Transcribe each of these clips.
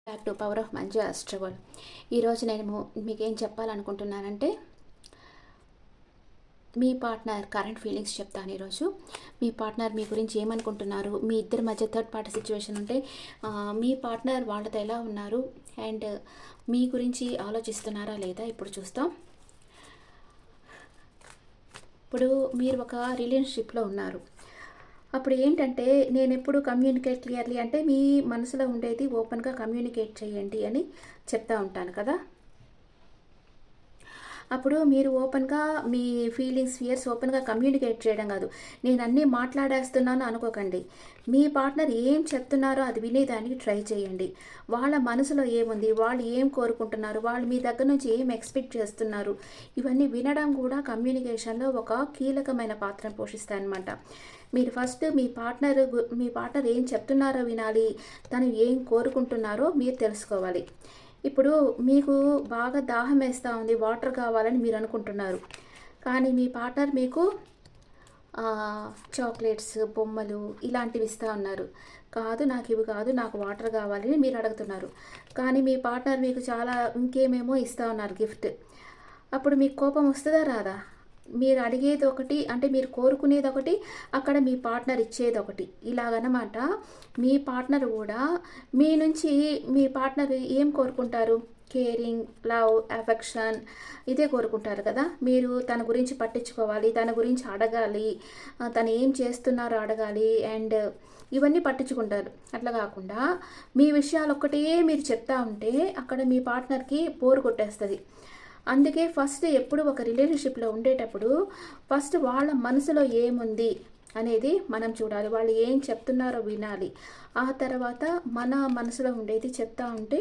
Back to power of Manju astral. ఈరోజు నేను మీకేం చెప్పాలనుకుంటున్నానంటే మీ పార్ట్నర్ కరెంట్ ఫీలింగ్స్ చెప్తాను. ఈరోజు మీ పార్ట్నర్ మీ గురించి ఏమనుకుంటున్నారు, మీ ఇద్దరి మధ్య థర్డ్ పార్టీ సిచ్యువేషన్ ఉంటే మీ పార్ట్నర్ వాళ్ళతో ఎలా ఉన్నారు అండ్ మీ గురించి ఆలోచిస్తున్నారా లేదా ఇప్పుడు చూస్తాం. ఇప్పుడు మీరు ఒక రిలేషన్షిప్లో ఉన్నారు. అప్పుడు ఏంటంటే నేను ఎప్పుడు కమ్యూనికేట్ క్లియర్లీ అంటే మీ మనసులో ఉండేది ఓపెన్గా కమ్యూనికేట్ చేయండి అని చెప్తా ఉంటాను కదా. అప్పుడు మీరు ఓపెన్గా మీ ఫీలింగ్స్ ఫియర్స్ ఓపెన్గా కమ్యూనికేట్ చేయడం కాదు, నేను అన్నీ మాట్లాడేస్తున్నాను అనుకోకండి. మీ పార్ట్నర్ ఏం చెప్తున్నారో అది వినేదానికి ట్రై చేయండి. వాళ్ళ మనసులో ఏముంది, వాళ్ళు ఏం కోరుకుంటున్నారు, వాళ్ళు మీ దగ్గర నుంచి ఏం ఎక్స్పెక్ట్ చేస్తున్నారు, ఇవన్నీ వినడం కూడా కమ్యూనికేషన్లో ఒక కీలకమైన పాత్రను పోషిస్తాయన్నమాట. మీరు ఫస్ట్ మీ పార్ట్నర్ ఏం చెప్తున్నారో వినాలి, తను ఏం కోరుకుంటున్నారో మీరు తెలుసుకోవాలి. ఇప్పుడు మీకు బాగా దాహం వేస్తూ ఉంది, వాటర్ కావాలని మీరు అనుకుంటున్నారు, కానీ మీ పార్ట్నర్ మీకు చాక్లెట్స్, బొమ్మలు ఇలాంటివి ఇస్తూ ఉన్నారు. కాదు నాకు ఇవి కాదు, నాకు వాటర్ కావాలని మీరు అడుగుతున్నారు, కానీ మీ పార్ట్నర్ మీకు చాలా ఇంకేమేమో ఇస్తూ ఉన్నారు గిఫ్ట్. అప్పుడు మీకు కోపం వస్తుందా రాదా? మీరు అడిగేది ఒకటి అంటే మీరు కోరుకునేది ఒకటి, అక్కడ మీ పార్ట్నర్ ఇచ్చేది ఒకటి, ఇలాగనమాట. మీ పార్ట్నర్ కూడా మీ నుంచి మీ పార్ట్నర్ ఏం కోరుకుంటారు? కేరింగ్, లవ్, అఫెక్షన్ ఇదే కోరుకుంటారు కదా. మీరు తన గురించి పట్టించుకోవాలి, తన గురించి అడగాలి, తను ఏం చేస్తున్నారో అడగాలి అండ్ ఇవన్నీ పట్టించుకుంటారు. అట్లా కాకుండా మీ విషయాలు ఒక్కటే మీరు చెప్తా ఉంటే అక్కడ మీ పార్ట్నర్కి బోర్ కొట్టేస్తుంది. అందుకే ఫస్ట్ ఎప్పుడు ఒక రిలేషన్షిప్లో ఉండేటప్పుడు ఫస్ట్ వాళ్ళ మనసులో ఏముంది అనేది మనం చూడాలి, వాళ్ళు ఏం చెప్తున్నారో వినాలి. ఆ తర్వాత మన మనసులో ఉండేది చెప్తా ఉంటే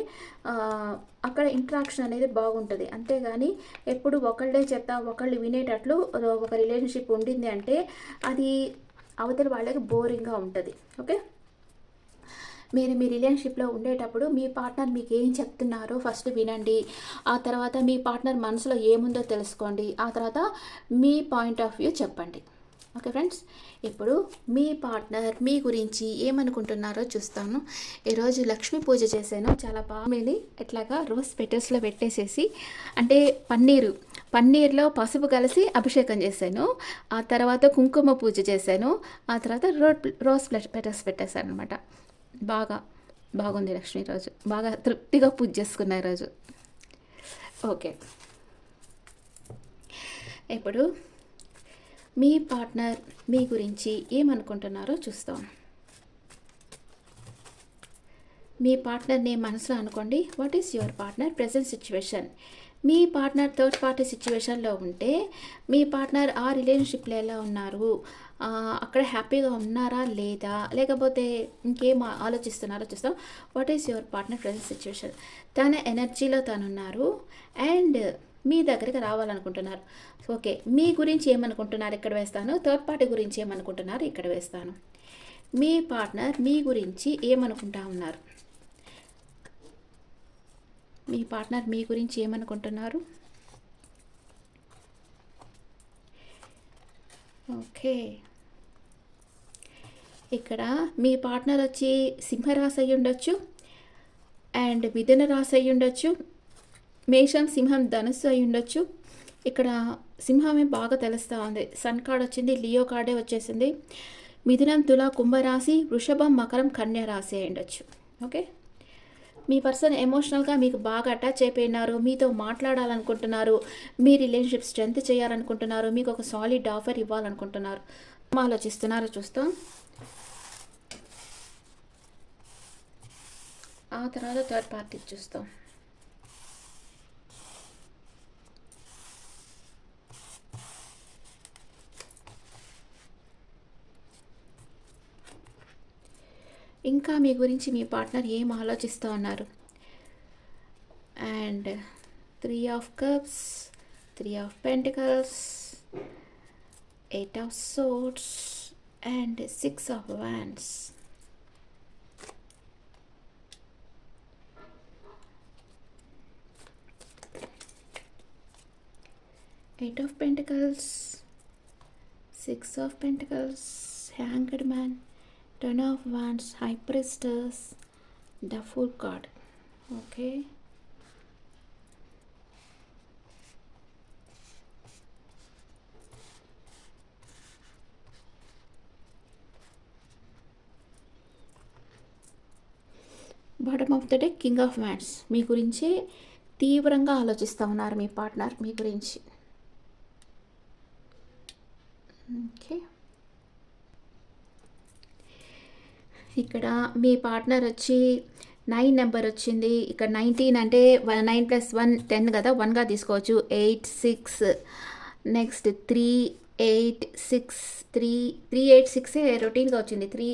అక్కడ ఇంట్రాక్షన్ అనేది బాగుంటుంది. అంతేగాని ఎప్పుడు ఒకళ్ళే చెప్తా ఒకళ్ళు వినేటట్లు ఒక రిలేషన్షిప్ ఉండింది అంటే అది అవతల వాళ్ళకి బోరింగ్గా ఉంటుంది. ఓకే, మీరు మీ రిలేషన్షిప్లో ఉండేటప్పుడు మీ పార్ట్నర్ మీకు ఏం చెప్తున్నారో ఫస్ట్ వినండి. ఆ తర్వాత మీ పార్ట్నర్ మనసులో ఏముందో తెలుసుకోండి. ఆ తర్వాత మీ పాయింట్ ఆఫ్ వ్యూ చెప్పండి. ఓకే ఫ్రెండ్స్, ఇప్పుడు మీ పార్ట్నర్ మీ గురించి ఏమనుకుంటున్నారో చూస్తాను. ఈరోజు లక్ష్మీ పూజ చేశాను, చాలా బాగా ఎట్లాగా రోజ్ పెటల్స్లో పెట్టేసేసి అంటే పన్నీర్లో పసుపు కలిసి అభిషేకం చేశాను. ఆ తర్వాత కుంకుమ పూజ చేశాను. ఆ తర్వాత రోజ్ పెటల్స్ పెట్టేశాను అనమాట. బాగుంది లక్ష్మి, రోజు బాగా తృప్తిగా పూజ చేసుకున్న రోజు. ఓకే, ఇప్పుడు మీ పార్ట్నర్ మీ గురించి ఏమనుకుంటున్నారో చూస్తాం. మీ పార్ట్నర్ని మనసులో అనుకోండి. What is your partner present situation? Me partner third party సిచ్యువేషన్లో ఉంటే మీ పార్ట్నర్ ఆ రిలేషన్షిప్లో ఎలా ఉన్నారు, అక్కడ హ్యాపీగా ఉన్నారా లేదా, లేకపోతే ఇంకేం ఆలోచిస్తున్నారో చూస్తాం. What is your partner present situation? తన ఎనర్జీలో తనున్నారు అండ్ మీ దగ్గరికి రావాలనుకుంటున్నారు. ఓకే, మీ గురించి ఏమనుకుంటున్నారు ఇక్కడ వేస్తాను, థర్డ్ పార్టీ గురించి ఏమనుకుంటున్నారు ఇక్కడ వేస్తాను. మీ పార్ట్నర్ మీ గురించి ఏమనుకుంటా ఉన్నారు? మీ పార్ట్నర్ మీ గురించి ఏమనుకుంటున్నారు? ఓకే, ఇక్కడ మీ పార్ట్నర్ వచ్చి సింహరాశి అయి ఉండొచ్చు అండ్ మిథున రాశి అయి ఉండొచ్చు, మేషం, సింహం, ధనుస్సు అయి ఉండొచ్చు. ఇక్కడ సింహమే బాగా తెలుస్తూ ఉంది. సన్ కార్డ్ వచ్చింది, లియో కార్డే వచ్చేసింది. మిథునం, తుల, కుంభరాశి, వృషభం, మకరం, కన్యా రాశి అయి ఉండొచ్చు. ఓకే, మీ పర్సన్ ఎమోషనల్గా మీకు బాగా అటాచ్ అయిపోయినారు, మీతో మాట్లాడాలనుకుంటున్నారు, మీ రిలేషన్షిప్ స్ట్రెంత్ చేయాలనుకుంటున్నారు, మీకు ఒక సాలిడ్ ఆఫర్ ఇవ్వాలనుకుంటున్నారు. ఆలోచిస్తున్నారు చూస్తాం. ఆ తర్వాత థర్డ్ పార్టీ చూస్తాం. ఇంకా మీ గురించి మీ పార్ట్నర్ ఏం ఆలోచిస్తూ ఉన్నారు? And 3 of Cups, 3 of Pentacles, 8 of Swords and 6 of Wands. 8 of Pentacles, 6 of Pentacles, Hanged Man, Ten of Wands, High Priestess, the Fool card. Okay. Bottom of the day king of wands. మీ గురించి తీవ్రంగా ఆలోచిస్తూ ఉన్నారు మీ partner మీ గురించి. Okay. ఇక్కడ మీ partner వచ్చి 9 number వచ్చింది. ఇక్కడ 19 అంటే 9 + 1 10 కదా, 1గా తీసుకోవచ్చు. 8 6 నెక్స్ట్ 3 8 6 3 3 8 6 రొటీన్గా వచ్చింది. 3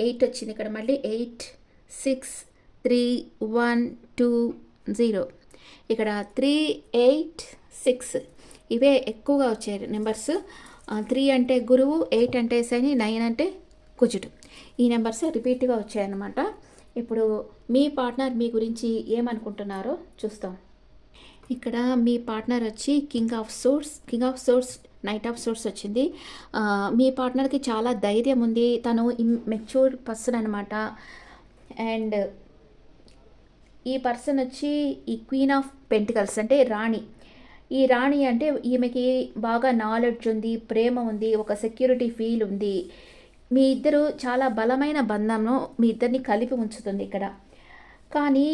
8 వచ్చింది. ఇక్కడ మళ్ళీ 8 6 3 1 2 0. ఇక్కడ 3 8 6 ఇవే ఎక్కువగా వచ్చాయి నెంబర్స్. 3 అంటే గురువు, 8 అంటే శని, 9 అంటే కుజుడు. ఈ నెంబర్స్ రిపీట్గా వచ్చాయన్నమాట. ఇప్పుడు మీ పార్ట్నర్ మీ గురించి ఏమనుకుంటున్నారో చూస్తాం. ఇక్కడ మీ పార్ట్నర్ వచ్చి king of swords knight of swords వచ్చింది. మీ పార్ట్నర్కి చాలా ధైర్యం ఉంది. తను మెచ్యూర్ పర్సన్ అనమాట. అండ్ ఈ పర్సన్ వచ్చి ఈ క్వీన్ ఆఫ్ పెంటికల్స్ అంటే రాణి. ఈ రాణి అంటే ఈమెకి బాగా నాలెడ్జ్ ఉంది, ప్రేమ ఉంది, ఒక సెక్యూరిటీ ఫీల్ ఉంది. మీ ఇద్దరు చాలా బలమైన బంధంను మీ ఇద్దరిని కలిపి ఉంచుతుంది ఇక్కడ. కానీ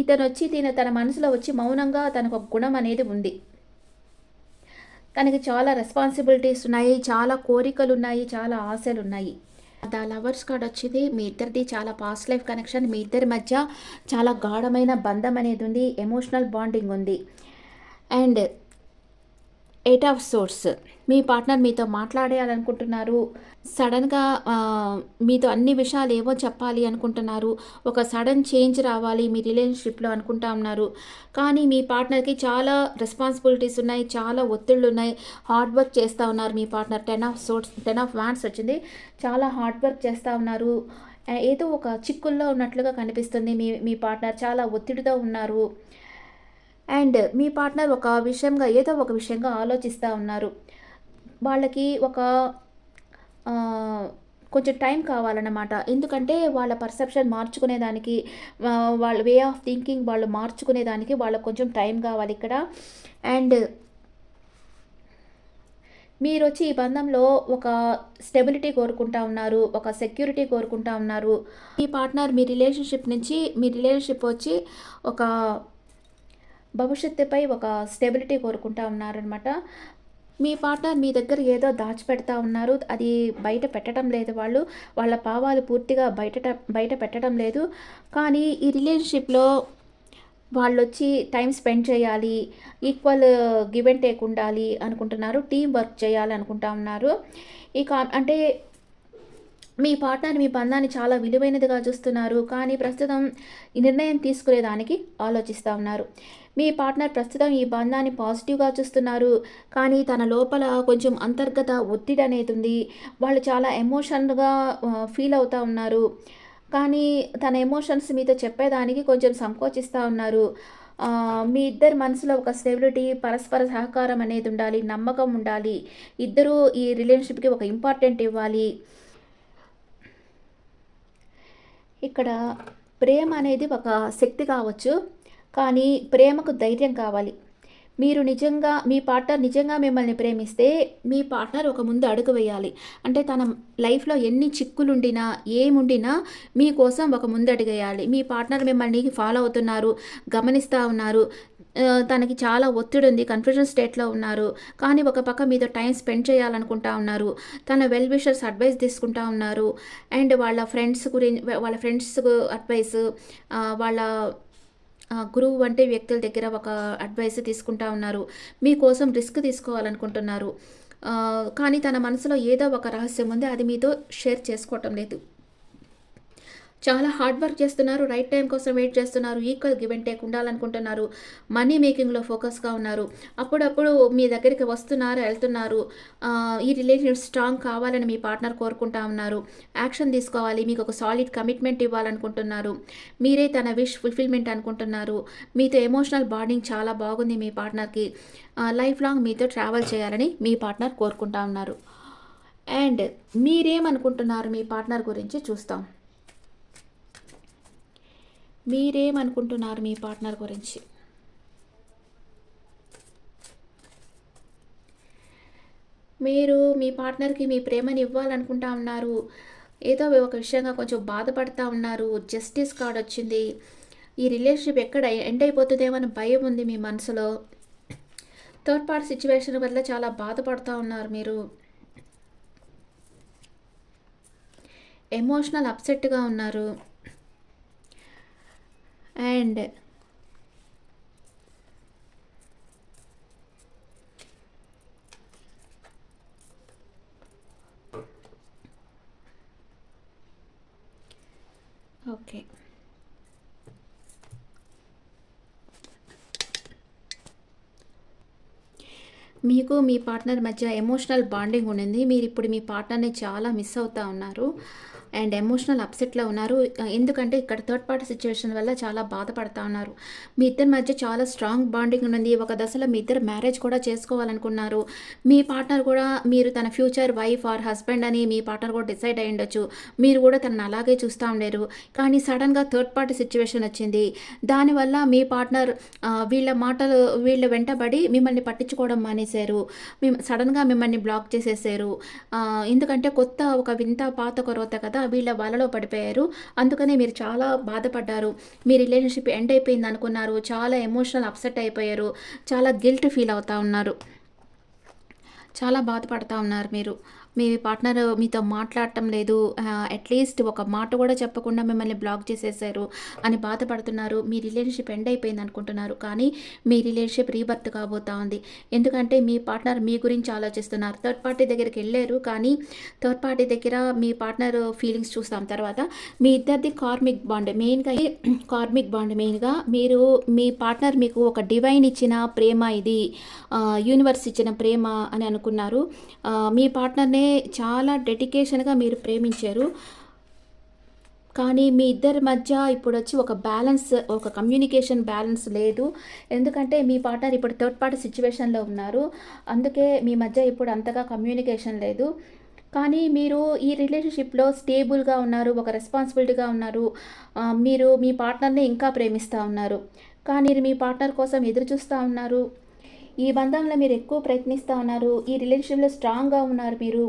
ఇతను వచ్చి తన మనసులో వచ్చి మౌనంగా తనకు ఒక గుణం అనేది ఉంది. తనకి చాలా రెస్పాన్సిబిలిటీస్ ఉన్నాయి, చాలా కోరికలు ఉన్నాయి, చాలా ఆశలు ఉన్నాయి. ద లవర్స్ కార్డ్ వచ్చింది. మీ ఇద్దరిది చాలా పాస్ట్ లైఫ్ కనెక్షన్. మీ ఇద్దరి మధ్య చాలా గాఢమైన బంధం అనేది ఉంది, ఎమోషనల్ బాండింగ్ ఉంది. And 8 of swords. Me partner మీతో మాట్లాడాలనుకుంటున్నారు. సడన్గా మీతో అన్ని విషయాలు ఏవో చెప్పాలి అనుకుంటున్నారు. ఒక సడన్ చేంజ్ రావాలి మీ రిలేషన్షిప్లో అనుకుంటా ఉన్నారు. కానీ మీ పార్ట్నర్కి చాలా రెస్పాన్సిబిలిటీస్ ఉన్నాయి, చాలా ఒత్తిళ్ళు ఉన్నాయి. హార్డ్ వర్క్ చేస్తూ ఉన్నారు మీ పార్ట్నర్. 10 ఆఫ్ వ్యాండ్స్ వచ్చింది. చాలా హార్డ్ వర్క్ చేస్తూ ఉన్నారు. ఏదో ఒక చిక్కుల్లో ఉన్నట్లుగా కనిపిస్తుంది. మీ పార్ట్నర్ చాలా ఒత్తిడితో ఉన్నారు. అండ్ మీ పార్ట్నర్ ఏదో ఒక విషయంగా ఆలోచిస్తూ ఉన్నారు. వాళ్ళకి కొంచెం టైం కావాలన్నమాట. ఎందుకంటే వాళ్ళ పర్సెప్షన్ మార్చుకునేదానికి, వాళ్ళ వే ఆఫ్ థింకింగ్ వాళ్ళు మార్చుకునేదానికి వాళ్ళకు కొంచెం టైం కావాలి ఇక్కడ. అండ్ మీరు వచ్చి ఈ బంధంలో ఒక స్టెబిలిటీ కోరుకుంటా ఉన్నారు, ఒక సెక్యూరిటీ కోరుకుంటా ఉన్నారు. మీ పార్ట్నర్ మీ రిలేషన్షిప్ వచ్చి ఒక భవిష్యత్తుపై ఒక స్టెబిలిటీ కోరుకుంటా ఉన్నారనమాట. మీ పార్ట్నర్ మీ దగ్గర ఏదో దాచిపెడతా ఉన్నారు. అది బయట పెట్టడం లేదు. వాళ్ళ భావాలు పూర్తిగా బయట పెట్టడం లేదు. కానీ ఈ రిలేషన్షిప్లో వాళ్ళు వచ్చి టైం స్పెండ్ చేయాలి, ఈక్వల్ గివ్ అండ్ టేక్ ఉండాలి అనుకుంటున్నారు, టీం వర్క్ చేయాలి అనుకుంటా ఉన్నారు. అంటే మీ పార్ట్నర్ మీ బంధాన్ని చాలా విలువైనదిగా చూస్తున్నారు. కానీ ప్రస్తుతం ఈ నిర్ణయం తీసుకునేదానికి ఆలోచిస్తూ ఉన్నారు. మీ పార్ట్నర్ ప్రస్తుతం ఈ బంధాన్ని పాజిటివ్గా చూస్తున్నారు. కానీ తన లోపల కొంచెం అంతర్గత ఒత్తిడి అనేది ఉంది. వాళ్ళు చాలా ఎమోషన్గా ఫీల్ అవుతూ ఉన్నారు. కానీ తన ఎమోషన్స్ మీతో చెప్పేదానికి కొంచెం సంకోచిస్తూ ఉన్నారు. మీ ఇద్దరి మనసులో ఒక స్టెబిలిటీ, పరస్పర సహకారం అనేది ఉండాలి, నమ్మకం ఉండాలి. ఇద్దరూ ఈ రిలేషన్షిప్కి ఒక ఇంపార్టెంట్ ఇవ్వాలి. ఇక్కడ ప్రేమ అనేది ఒక శక్తి కావచ్చు, కానీ ప్రేమకు ధైర్యం కావాలి. మీ పార్ట్నర్ నిజంగా మిమ్మల్ని ప్రేమిస్తే మీ పార్ట్నర్ ఒక ముందు అడుగు వేయాలి. అంటే తన లైఫ్లో ఎన్ని చిక్కులుండినా ఏముండినా మీకోసం ఒక ముందు అడుగు వేయాలి. మీ పార్ట్నర్ మిమ్మల్ని ఫాలో అవుతున్నారు, గమనిస్తూ ఉన్నారు. తనకి చాలా ఒత్తిడి ఉంది, కన్ఫ్యూజన్ స్టేట్లో ఉన్నారు. కానీ ఒక పక్క మీతో టైం స్పెండ్ చేయాలనుకుంటా ఉన్నారు. తన వెల్ విషర్స్ అడ్వైస్ తీసుకుంటా ఉన్నారు. అండ్ వాళ్ళ ఫ్రెండ్స్ అడ్వైస్, వాళ్ళ గురువు వంటి వ్యక్తుల దగ్గర ఒక అడ్వైస్ తీసుకుంటా ఉన్నారు. మీకోసం రిస్క్ తీసుకోవాలనుకుంటున్నారు. కానీ తన మనసులో ఏదో ఒక రహస్యం ఉంది, అది మీతో షేర్ చేసుకోవటం లేదు. చాలా హార్డ్ వర్క్ చేస్తున్నారు, రైట్ టైం కోసం వెయిట్ చేస్తున్నారు, ఈక్వల్ గివ్ అండ్ టేక్ ఉండాలనుకుంటున్నారు, మనీ మేకింగ్లో ఫోకస్గా ఉన్నారు. అప్పుడప్పుడు మీ దగ్గరికి వస్తున్నారు, వెళ్తున్నారు. ఈ రిలేషన్ స్ట్రాంగ్ కావాలని మీ పార్ట్నర్ కోరుకుంటా ఉన్నారు. యాక్షన్ తీసుకోవాలి, మీకు ఒక సాలిడ్ కమిట్మెంట్ ఇవ్వాలనుకుంటున్నారు. మీరే తన విష్ ఫుల్ఫిల్మెంట్ అనుకుంటున్నారు. మీతో ఎమోషనల్ బాండింగ్ చాలా బాగుంది మీ పార్ట్నర్కి. లైఫ్ లాంగ్ మీతో ట్రావెల్ చేయాలని మీ పార్ట్నర్ కోరుకుంటా ఉన్నారు. అండ్ మీరేమనుకుంటున్నారు మీ పార్ట్నర్ గురించి చూస్తాం. మీరేమనుకుంటున్నారు మీ పార్ట్నర్ గురించి? మీరు మీ పార్ట్నర్‌కి మీ ప్రేమని ఇవ్వాలనుకుంటా ఉన్నారు. ఏదో ఒక విషయంగా కొంచెం బాధపడతా ఉన్నారు. జస్టిస్ కార్డ్ వచ్చింది. ఈ రిలేషన్‌షిప్ ఎక్కడ ఎండ్ అయిపోతుందేమో అని భయం ఉంది మీ మనసులో. థర్డ్ పార్టీ సిట్యుయేషన్ వల్ల చాలా బాధపడతా ఉన్నారు మీరు. ఎమోషనల్ అప్సెట్‌గా ఉన్నారు. And okay. మీకు మీ పార్ట్నర్ మధ్య ఎమోషనల్ బాండింగ్ ఉండింది. మీరిప్పుడు మీ పార్ట్నర్‌ని చాలా మిస్ అవుతా ఉన్నారు. అండ్ ఎమోషనల్ అప్సెట్‌లో ఉన్నారు. ఎందుకంటే ఇక్కడ థర్డ్ పార్టీ సిట్యుయేషన్ వల్ల చాలా బాధపడతా ఉన్నారు. మీ ఇద్దరి మధ్య చాలా స్ట్రాంగ్ బాండింగ్ ఉన్నది. ఒక దశలో మీ ఇద్దరు మ్యారేజ్ కూడా చేసుకోవాలనుకున్నారు. మీ పార్ట్నర్ కూడా మీరు తన ఫ్యూచర్ వైఫ్ ఆర్ హస్బెండ్ అని మీ పార్ట్నర్ కూడా డిసైడ్ అయ్యుండొచ్చు. మీరు కూడా తనని అలాగే చూస్తా ఉండేరు. కానీ సడెన్‌గా థర్డ్ పార్టీ సిట్యుయేషన్ వచ్చింది. దానివల్ల మీ పార్ట్నర్ వీళ్ళ వెంటబడి మిమ్మల్ని పట్టించుకోవడం మానేశారు. సడెన్‌గా మిమ్మల్ని బ్లాక్ చేసేసారు. ఎందుకంటే కొత్త ఒక వింత పాత ఒక రోత కదా! వీళ్ళ వలలో పడిపోయారు. అందుకనే మీరు చాలా బాధపడ్డారు. మీ రిలేషన్‌షిప్ ఎండ్ అయిపోయింది అనుకున్నారు. చాలా ఎమోషనల్ అప్సెట్ అయిపోయారు. చాలా గిల్ట్ ఫీల్ అవుతా ఉన్నారు. చాలా బాధపడతా ఉన్నారు మీరు. మీ పార్ట్నర్ మీతో మాట్లాడటం లేదు. అట్‌లీస్ట్ ఒక మాట కూడా చెప్పకుండా మిమ్మల్ని బ్లాక్ చేసేసారు అని బాధపడుతున్నారు. మీ రిలేషన్‌షిప్ ఎండ్ అయిపోయింది అనుకుంటున్నారు. కానీ మీ రిలేషన్‌షిప్ రీబర్త్ కాబోతా ఉంది. ఎందుకంటే మీ పార్ట్నర్ మీ గురించి ఆలోచిస్తున్నారు. థర్డ్ పార్టీ దగ్గరికెళ్లారు. కానీ థర్డ్ పార్టీ దగ్గర మీ పార్ట్నర్ ఫీలింగ్స్ చూస్తాం తర్వాత. మీ ఇద్దరిది కార్మిక్ బాండ్. మెయిన్‌గా కార్మిక్ బాండ్ మెయిన్‌గా మీ పార్ట్నర్ మీకు ఒక డివైన్ ఇచ్చిన ప్రేమ ఇది. యూనివర్స్ ఇచ్చిన ప్రేమ అని అనుకున్నారు. మీ పార్ట్నర్‌ని చాలా డెడికేషన్‌గా మీరు ప్రేమించారు. కానీ మీ ఇద్దరి మధ్య ఇప్పుడొచ్చి ఒక కమ్యూనికేషన్ బ్యాలెన్స్ లేదు. ఎందుకంటే మీ పార్ట్నర్ ఇప్పుడు థర్డ్ పార్టీ సిట్యుయేషన్‌లో ఉన్నారు. అందుకే మీ మధ్య ఇప్పుడు అంతగా కమ్యూనికేషన్ లేదు. కానీ మీరు ఈ రిలేషన్‌షిప్‌లో స్టేబుల్‌గా ఉన్నారు. ఒక రెస్పాన్సిబిలిటీగా ఉన్నారు. మీరు మీ పార్ట్నర్‌ని ఇంకా ప్రేమిస్తా ఉన్నారు. కానీ మీ పార్ట్నర్ కోసం ఎదురు చూస్తా ఉన్నారు. ఈ బంధంలో మీరు ఎక్కువ ప్రయత్నిస్తూ ఉన్నారు. ఈ రిలేషన్‌షిప్‌లో స్ట్రాంగ్‌గా ఉన్నారు మీరు.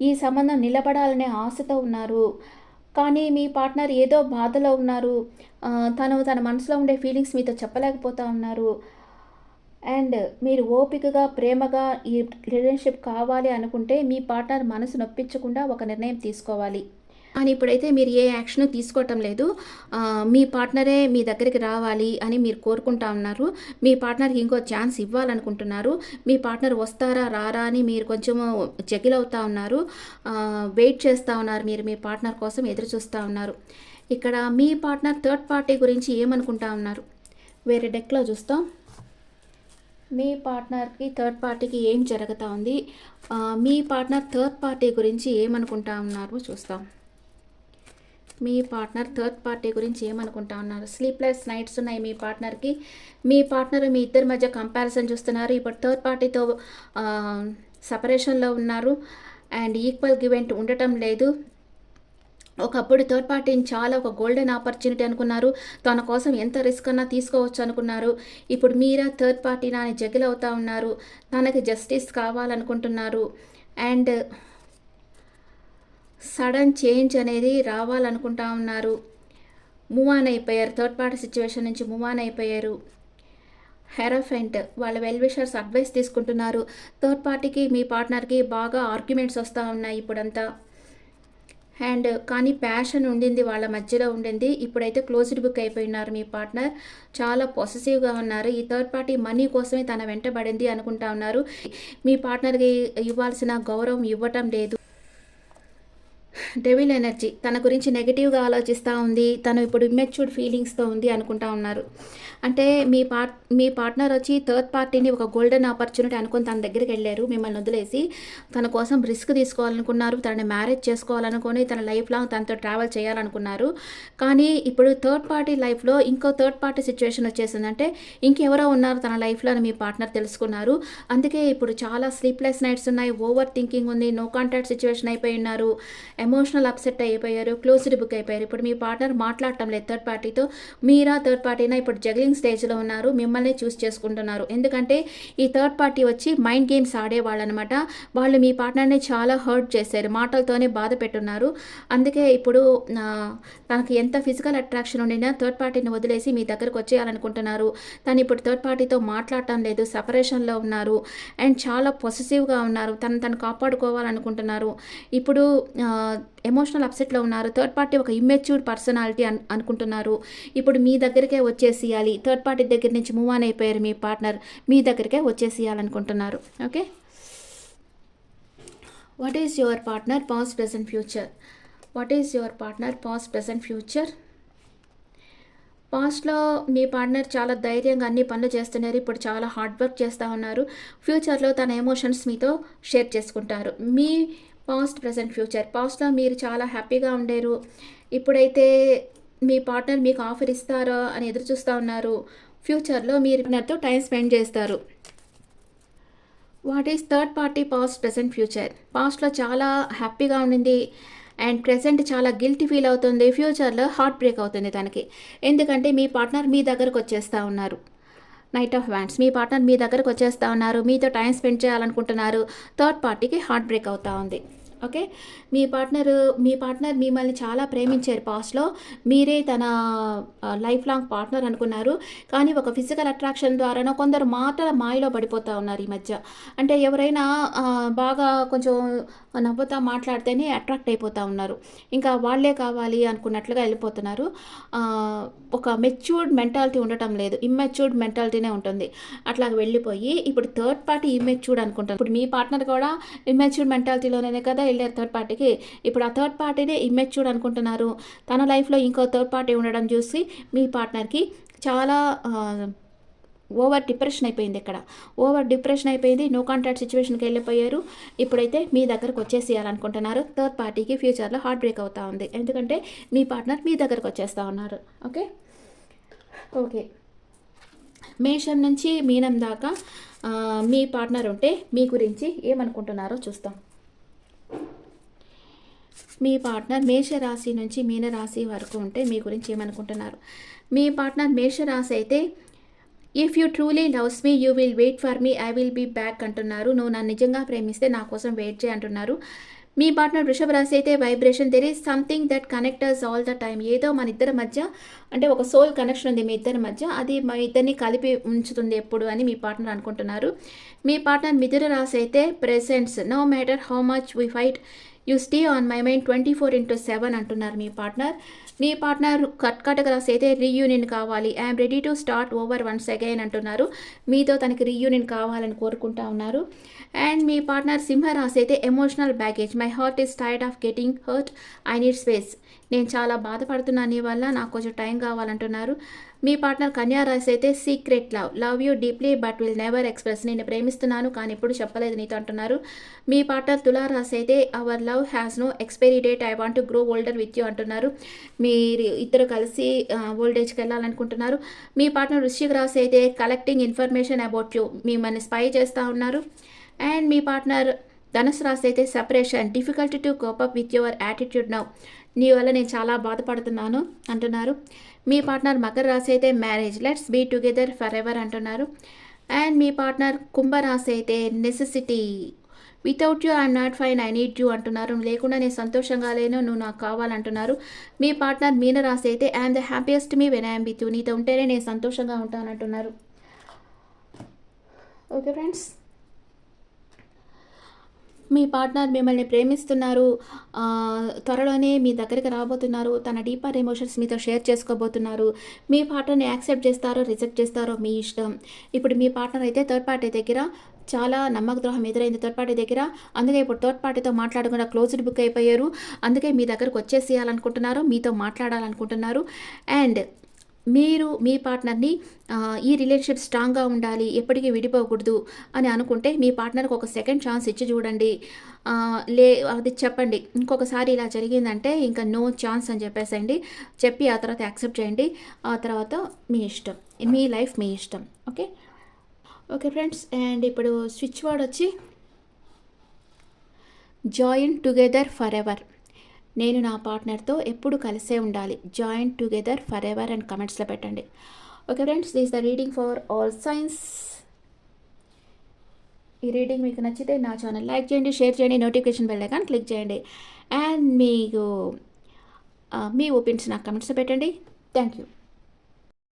ఈ సంబంధం నిలబడాలనే ఆశతో ఉన్నారు. కానీ మీ పార్ట్నర్ ఏదో బాధలో ఉన్నారు. తన మనసులో ఉండే ఫీలింగ్స్ మీతో చెప్పలేకపోతా ఉన్నారు. అండ్ మీరు ఓపికగా, ప్రేమగా ఈ రిలేషన్‌షిప్ కావాలి అనుకుంటే మీ పార్ట్నర్ మనసు నొప్పించకుండా ఒక నిర్ణయం తీసుకోవాలి. కానీ ఇప్పుడైతే మీరు ఏ యాక్షను తీసుకోవటం లేదు. మీ పార్ట్నరే మీ దగ్గరికి రావాలి అని మీరు కోరుకుంటా ఉన్నారు. మీ పార్ట్నర్‌కి ఇంకో ఛాన్స్ ఇవ్వాలనుకుంటున్నారు. మీ పార్ట్నర్ వస్తారా? రారా? అని మీరు కొంచెము జగిలవుతా ఉన్నారు. వెయిట్ చేస్తా ఉన్నారు. మీరు మీ పార్ట్నర్ కోసం ఎదురు చూస్తా ఉన్నారు. ఇక్కడ మీ పార్ట్నర్ థర్డ్ పార్టీ గురించి ఏమనుకుంటా ఉన్నారు? వేరే డెక్‌లో చూస్తాం. మీ పార్ట్నర్‌కి థర్డ్ పార్టీకి ఏం జరుగుతా ఉంది? మీ పార్ట్నర్ థర్డ్ పార్టీ గురించి ఏమనుకుంటా ఉన్నారు చూస్తాం. మీ పార్ట్నర్ థర్డ్ పార్టీ గురించి ఏమనుకుంటా ఉన్నారు? స్లీప్లెస్ నైట్స్ ఉన్నాయి మీ పార్ట్నర్‌కి. మీ పార్ట్నర్ మీ ఇద్దరి మధ్య కంపారిజన్ చూస్తున్నారు. ఇప్పుడు థర్డ్ పార్టీతో సెపరేషన్‌లో ఉన్నారు. అండ్ ఈక్వల్ గివ్ అండ్ ఉండటం లేదు. ఒకప్పుడు థర్డ్ పార్టీని చాలా ఒక గోల్డెన్ ఆపర్చునిటీ అనుకున్నారు. తన కోసం ఎంత రిస్క్ అన్నా తీసుకోవచ్చు అనుకున్నారు. ఇప్పుడు మీరా థర్డ్ పార్టీనా అని జగిల్ అవుతా ఉన్నారు. తనకి జస్టిస్ కావాలనుకుంటున్నారు. అండ్ సడన్ చేంజ్ అనేది రావాలనుకుంటా ఉన్నారు. మూవ్ ఆన్ అయిపోయారు. థర్డ్ పార్టీ సిట్యుయేషన్ నుంచి మూవ్ ఆన్ అయిపోయారు. హెరాఫెంట్ వాళ్ళ వెల్ విషర్స్ అడ్వైస్ తీసుకుంటున్నారు. థర్డ్ పార్టీకి మీ పార్ట్నర్‌కి బాగా ఆర్గ్యుమెంట్స్ వస్తూ ఉన్నాయి ఇప్పుడంతా. అండ్ కానీ ప్యాషన్ ఉండింది వాళ్ళ మధ్యలో ఉండింది. ఇప్పుడైతే క్లోజ్డ్ బుక్ అయిపోయినారు మీ పార్ట్నర్. చాలా పొసెసివ్‌గా ఉన్నారు. ఈ థర్డ్ పార్టీ మనీ కోసమే తన వెంటబడింది అనుకుంటా ఉన్నారు. మీ పార్ట్నర్‌కి ఇవ్వాల్సిన గౌరవం ఇవ్వటం లేదు. డెవిల్ ఎనర్జీ తన గురించి నెగిటివ్‌గా ఆలోచిస్తూ ఉంది. తను ఇప్పుడు ఇమ్మెచ్యూర్డ్ ఫీలింగ్స్‌తో ఉంది అనుకుంటా ఉన్నారు. అంటే మీ పార్ట్నర్ వచ్చి థర్డ్ పార్టీని ఒక గోల్డెన్ ఆపర్చునిటీ అనుకుని తన దగ్గరికెళ్లారు మిమ్మల్ని వదిలేసి. తన కోసం రిస్క్ తీసుకోవాలనుకున్నారు. తనని మ్యారేజ్ చేసుకోవాలనుకొని తన లైఫ్ లాంగ్ తనతో ట్రావెల్ చేయాలనుకున్నారు. కానీ ఇప్పుడు థర్డ్ పార్టీ లైఫ్‌లో ఇంకో థర్డ్ పార్టీ సిట్యుయేషన్ వచ్చేసిందంటే ఇంకెవరో ఉన్నారు తన లైఫ్‌లో అని మీ పార్ట్నర్ తెలుసుకున్నారు. అందుకే ఇప్పుడు చాలా స్లీప్లెస్ నైట్స్ ఉన్నాయి. ఓవర్ థింకింగ్ ఉంది. నో కాంటాక్ట్ సిట్యుయేషన్ అయిపోయి ఉన్నారు. ఎమోషనల్ అప్సెట్ అయిపోయారు, క్లోజ్డ్ బుక్ అయిపోయారు. ఇప్పుడు మీ పార్ట్నర్ మాట్లాడటం లేదు థర్డ్ పార్టీతో. మీరా థర్డ్ పార్టీనా ఇప్పుడు జగ్లింగ్ స్టేజ్లో ఉన్నారు, మిమ్మల్ని చూస్ చేసుకుంటున్నారు. ఎందుకంటే ఈ థర్డ్ పార్టీ వచ్చి మైండ్ గేమ్స్ ఆడేవాళ్ళు అనమాట. వాళ్ళు మీ పార్ట్నర్ని చాలా హర్ట్ చేశారు, మాటలతోనే బాధ పెట్టున్నారు. అందుకే ఇప్పుడు తనకి ఎంత ఫిజికల్ అట్రాక్షన్ ఉండినా థర్డ్ పార్టీని వదిలేసి మీ దగ్గరకు వచ్చేయాలనుకుంటున్నారు. తను ఇప్పుడు థర్డ్ పార్టీతో మాట్లాడటం లేదు, సపరేషన్లో ఉన్నారు అండ్ చాలా పొసెసివ్గా ఉన్నారు. తను కాపాడుకోవాలనుకుంటున్నారు. ఇప్పుడు ఎమోషనల్ అప్సెట్లో ఉన్నారు. థర్డ్ పార్టీ ఒక ఇమ్మెచ్యూర్డ్ పర్సనాలిటీ అనుకుంటున్నారు. ఇప్పుడు మీ దగ్గరికే వచ్చేసేయాలి, థర్డ్ పార్టీ దగ్గర నుంచి మూవ్ ఆన్ అయిపోయారు మీ పార్ట్నర్, మీ దగ్గరికే వచ్చేసేయాలనుకుంటున్నారు. Okay, what is your partner past present future? What is your partner past present future? పాస్ట్లో మీ పార్ట్నర్ చాలా ధైర్యంగా అన్ని పనులు చేస్తున్నారు, ఇప్పుడు చాలా హార్డ్ వర్క్ చేస్తూ ఉన్నారు. ఫ్యూచర్లో తన ఎమోషన్స్ మీతో షేర్ చేసుకుంటారు. మీ పాస్ట్ ప్రజెంట్ ఫ్యూచర్. పాస్ట్లో మీరు చాలా హ్యాపీగా ఉండేరు, ఇప్పుడైతే మీ పార్ట్నర్ మీకు ఆఫర్ ఇస్తారో అని ఎదురు చూస్తూ ఉన్నారు. ఫ్యూచర్లో మీరు పార్ట్నర్తో టైం స్పెండ్ చేస్తారు. What is third party past present future? పాస్ట్లో చాలా హ్యాపీగా ఉండింది అండ్ ప్రెసెంట్ చాలా గిల్టీ ఫీల్ అవుతుంది. ఫ్యూచర్లో హార్ట్ బ్రేక్ అవుతుంది తనకి. ఎందుకంటే మీ పార్ట్నర్ మీ దగ్గరకు వచ్చేస్తూ ఉన్నారు. Knight of wands. మీ పార్ట్నర్ మీ దగ్గరకు వచ్చేస్తూ ఉన్నారు, మీతో టైం స్పెండ్ చేయాలనుకుంటున్నారు. థర్డ్ పార్టీకి హార్ట్ బ్రేక్ అవుతూ ఉంది. ఓకే, మీ పార్ట్నర్ మిమ్మల్ని చాలా ప్రేమించారు పాస్ట్లో. మీరే తన లైఫ్ లాంగ్ పార్ట్నర్ అనుకున్నారు. కానీ ఒక ఫిజికల్ అట్రాక్షన్ ద్వారానో కొందరు మాటల మాయలో పడిపోతూ ఉన్నారు ఈ మధ్య. అంటే ఎవరైనా బాగా కొంచెం నవ్వుతా మాట్లాడితేనే అట్రాక్ట్ అయిపోతూ ఉన్నారు, ఇంకా వాళ్ళే కావాలి అనుకున్నట్లుగా వెళ్ళిపోతున్నారు. ఒక మెచ్యూర్డ్ మెంటాలిటీ ఉండటం లేదు, ఇమ్మెచ్యూర్డ్ మెంటాలిటీనే ఉంటుంది. అట్లాగ వెళ్ళిపోయి ఇప్పుడు థర్డ్ పార్టీ ఇమ్మెచ్యూర్డ్ అనుకుంటారు. ఇప్పుడు మీ పార్ట్నర్ కూడా ఇమ్మెచ్యూర్డ్ మెంటాలిటీలోనే కదా వెళ్ళారు థర్డ్ పార్టీకి. ఇప్పుడు ఆ థర్డ్ పార్టీనే ఇమ్మెచ్యూర్డ్ అనుకుంటున్నారు. తన లైఫ్లో ఇంకో థర్డ్ పార్టీ ఉండడం చూసి మీ పార్ట్నర్కి చాలా ఓవర్ డిప్రెషన్ అయిపోయింది. ఇక్కడ ఓవర్ డిప్రెషన్ అయిపోయింది, నో కాంటాక్ట్ సిచ్యువేషన్కి వెళ్ళిపోయారు. ఇప్పుడైతే మీ దగ్గరకు వచ్చేసేయాలనుకుంటున్నారు. థర్డ్ పార్టీకి ఫ్యూచర్లో హార్ట్ బ్రేక్ అవుతూ ఉంది, ఎందుకంటే మీ పార్ట్నర్ మీ దగ్గరకు వచ్చేస్తూ ఉన్నారు. ఓకే ఓకే, మేషం నుంచి మీనం దాకా మీ పార్ట్నర్ ఉంటే మీ గురించి ఏమనుకుంటున్నారో చూస్తాం. మీ పార్ట్నర్ మేషరాశి నుంచి మీనరాశి వరకు ఉంటే మీ గురించి ఏమనుకుంటున్నారు? మీ పార్ట్నర్ మేషరాశి అయితే if you truly loves me you will wait for me, I will be back అంటున్నారు. నువ్వు నన్ను నిజంగా ప్రేమిస్తే నా కోసం వెయిట్ చేయి అంటున్నారు. మీ పార్ట్నర్ వృషభ రాశి అయితే vibration, there is something that connect us all the time. ఏదో మన ఇద్దరి మధ్య అంటే ఒక సోల్ కనెక్షన్ ఉంది మీ ఇద్దరి మధ్య, అది మా ఇద్దరిని కలిపి ఉంచుతుంది ఎప్పుడు అని మీ పార్ట్నర్ అనుకుంటున్నారు. మీ పార్ట్నర్ మిథున రాశి అయితే presents, no matter how much we fight you stay on my mind 24/7 అంటున్నారు మీ పార్ట్నర్. మీ పార్ట్నర్ కర్కాటక రాశి అయితే రీయూనియన్ కావాలి, I'm ready to start over once again అంటున్నారు. మీతో తనకి రీయూనియన్ కావాలని కోరుకుంటా ఉన్నారు. అండ్ మీ పార్ట్నర్ సింహరాశి అయితే emotional baggage, my heart is tired of getting hurt, I need space. నేను చాలా బాధపడుతున్నాను నీ వల్ల, నాకు కొంచెం టైం కావాలంటున్నారు. మీ పార్ట్నర్ కన్యా రాశి అయితే secret love, love you deeply but will never express. నేను ప్రేమిస్తున్నాను కానీ ఎప్పుడు చెప్పలేదు నీతో అంటున్నారు. మీ పార్ట్నర్ తులా రాశి అయితే our love has no expiry date, I want to grow older with you అంటున్నారు. మీరు ఇద్దరు కలిసి ఓల్డేజ్కి వెళ్ళాలనుకుంటున్నారు. మీ పార్ట్నర్ వృశ్చిక రాశి అయితే కలెక్టింగ్ ఇన్ఫర్మేషన్ అబౌట్ యూ, మిమ్మల్ని స్పై చేస్తూ ఉన్నారు. అండ్ మీ పార్ట్నర్ ధనుసు రాశి అయితే separation, difficulty to cope up with your attitude now, నీ వల్ల నేను చాలా బాధపడుతున్నాను అంటున్నారు. మీ పార్ట్నర్ మకర రాశి అయితే marriage, let's be together forever అంటున్నారు. అండ్ మీ పార్ట్నర్ కుంభరాశి అయితే necessity, without you I'm not fine, I need you అంటున్నారు. లేకుండా నేను సంతోషంగా లేను, నువ్వు నాకు కావాలంటున్నారు. మీ పార్ట్నర్ మీనరాశి అయితే I'm the happiest me when I'm with you, నీతో ఉంటేనే నేను సంతోషంగా ఉంటానంటున్నారు. ఓకే ఫ్రెండ్స్, మీ పార్ట్నర్ మిమ్మల్ని ప్రేమిస్తున్నారు, త్వరలోనే మీ దగ్గరికి రాబోతున్నారు, తన డీపర్ ఎమోషన్స్ మీతో షేర్ చేసుకోబోతున్నారు. మీ పార్ట్నర్ని యాక్సెప్ట్ చేస్తారో రిజెక్ట్ చేస్తారో మీ ఇష్టం. ఇప్పుడు మీ పార్ట్నర్ అయితే థర్డ్ పార్టీ దగ్గర చాలా నమ్మకద్రోహం ఎదురైంది థర్డ్ పార్టీ దగ్గర, అందుకే ఇప్పుడు థర్డ్ పార్టీతో మాట్లాడకుండా క్లోజ్డ్ బుక్ అయిపోయారు. అందుకే మీ దగ్గరకు వచ్చేసేయాలనుకుంటున్నారు, మీతో మాట్లాడాలనుకుంటున్నారు. అండ్ మీరు మీ పార్ట్నర్ని ఈ రిలేషన్షిప్ స్ట్రాంగ్గా ఉండాలి, ఎప్పటికీ విడిపోకూడదు అని అనుకుంటే మీ పార్ట్నర్కి ఒక సెకండ్ ఛాన్స్ ఇచ్చి చూడండి. అది చెప్పండి, ఇంకొకసారి ఇలా జరిగిందంటే ఇంకా నో ఛాన్స్ అని చెప్పేసండి. చెప్పి ఆ తర్వాత యాక్సెప్ట్ చేయండి. ఆ తర్వాత మీ ఇష్టం, మీ లైఫ్ మీ ఇష్టం. ఓకే ఓకే ఫ్రెండ్స్, అండ్ ఇప్పుడు స్విచ్ వర్డ్ వచ్చి జాయిన్ టుగెదర్ ఫర్ ఎవర్. నేను నా పార్ట్నర్తో ఎప్పుడు కలిసే ఉండాలి. జాయిన్ టుగెదర్ ఫర్ ఎవర్ అని కమెంట్స్లో పెట్టండి. Okay friends, this the reading for all science. ఈ రీడింగ్ మీకు నచ్చితే నా ఛానల్ లైక్ చేయండి, షేర్ చేయండి, నోటిఫికేషన్ బెల్ ఐకాన్ క్లిక్ చేయండి. అండ్ మీకు మీ ఒపీనియన్స్ నాకు కమెంట్స్లో పెట్టండి. Thank you.